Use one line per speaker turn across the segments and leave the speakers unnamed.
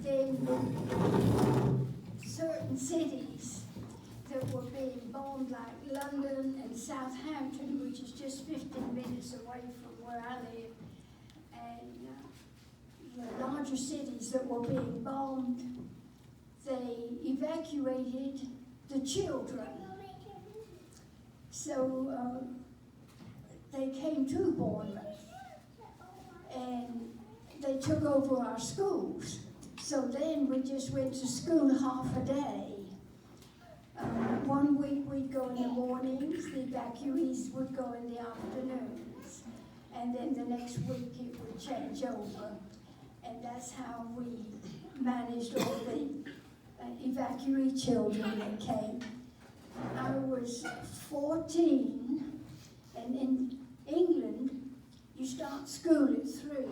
then certain cities that were being bombed, like London and Southampton, which is just 15 minutes away from where I live, and the larger cities that were being bombed, they evacuated the children. So they came to Bournemouth, and they took over our schools. So then we just went to school half a day. 1 week we'd go in the mornings, the evacuees would go in the afternoons, and then the next week it would change over. And that's how we managed all the evacuee children that came. I was 14, and in England, you start school at 3.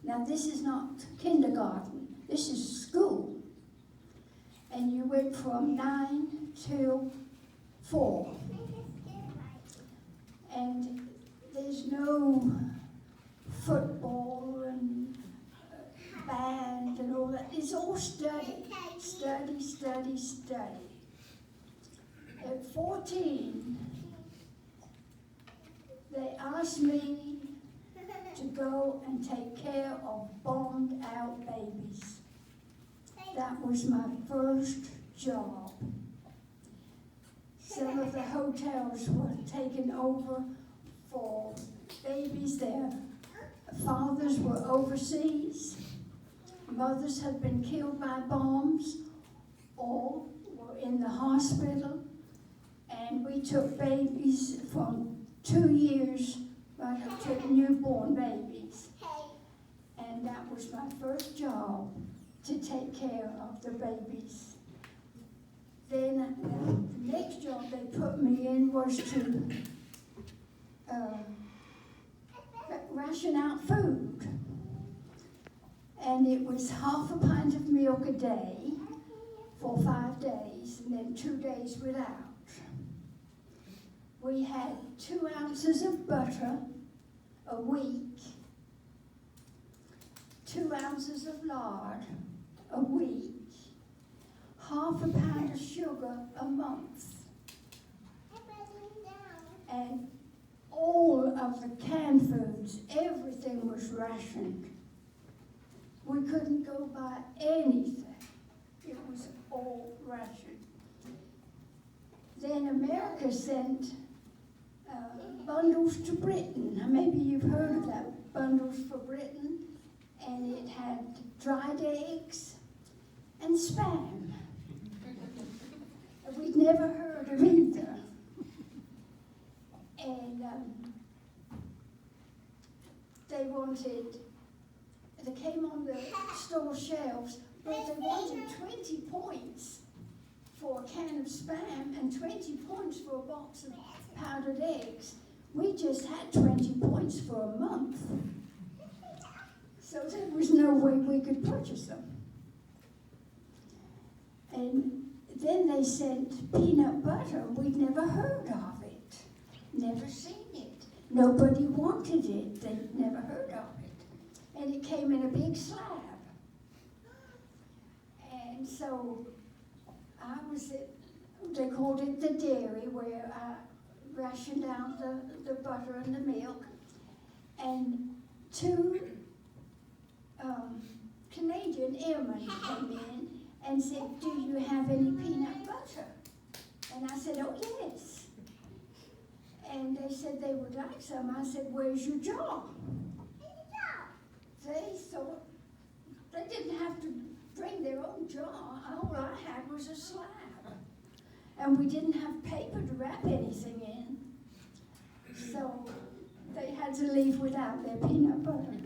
Now this is not kindergarten, this is school. And you went from 9 till 4. And there's no football and band and all that. It's all study, study, study, study. At 14, they asked me to go and take care of bombed out babies. That was my first job. Some of the hotels were taken over for babies. Their fathers were overseas. Mothers had been killed by bombs or were in the hospital. And we took babies from 2 years right up to newborn babies. And that was my first job, to take care of the babies. Then the next job they put me in was to ration out food. And it was half a pint of milk a day for 5 days, and then 2 days without. We had 2 ounces of butter a week, 2 ounces of lard a week, half a pound of sugar a month, and all of the canned foods, everything was rationed. We couldn't go buy anything. It was all rationed. Then America sent bundles to Britain. Now, maybe you've heard of that, Bundles for Britain, and it had dried eggs and Spam. We'd never heard of either. And they came on the store shelves, but they wanted 20 points for a can of Spam and 20 points for a box of powdered eggs. We just had 20 points for a month. So there was no way we could purchase them. And then they sent peanut butter. We'd never heard of it, never seen it. Nobody wanted it. They'd never heard of it. And it came in a big slab. And so I was at, they called it the dairy, where I rationed out the butter and the milk. And 2 Canadian airmen came in and said, "Do you have any peanut butter?" And I said, "Oh, yes." And they said they would like some. I said, "Where's your jar?" They thought they didn't have to bring their own jar. All I had was a slab. And we didn't have paper to wrap anything in. So they had to leave without their peanut butter.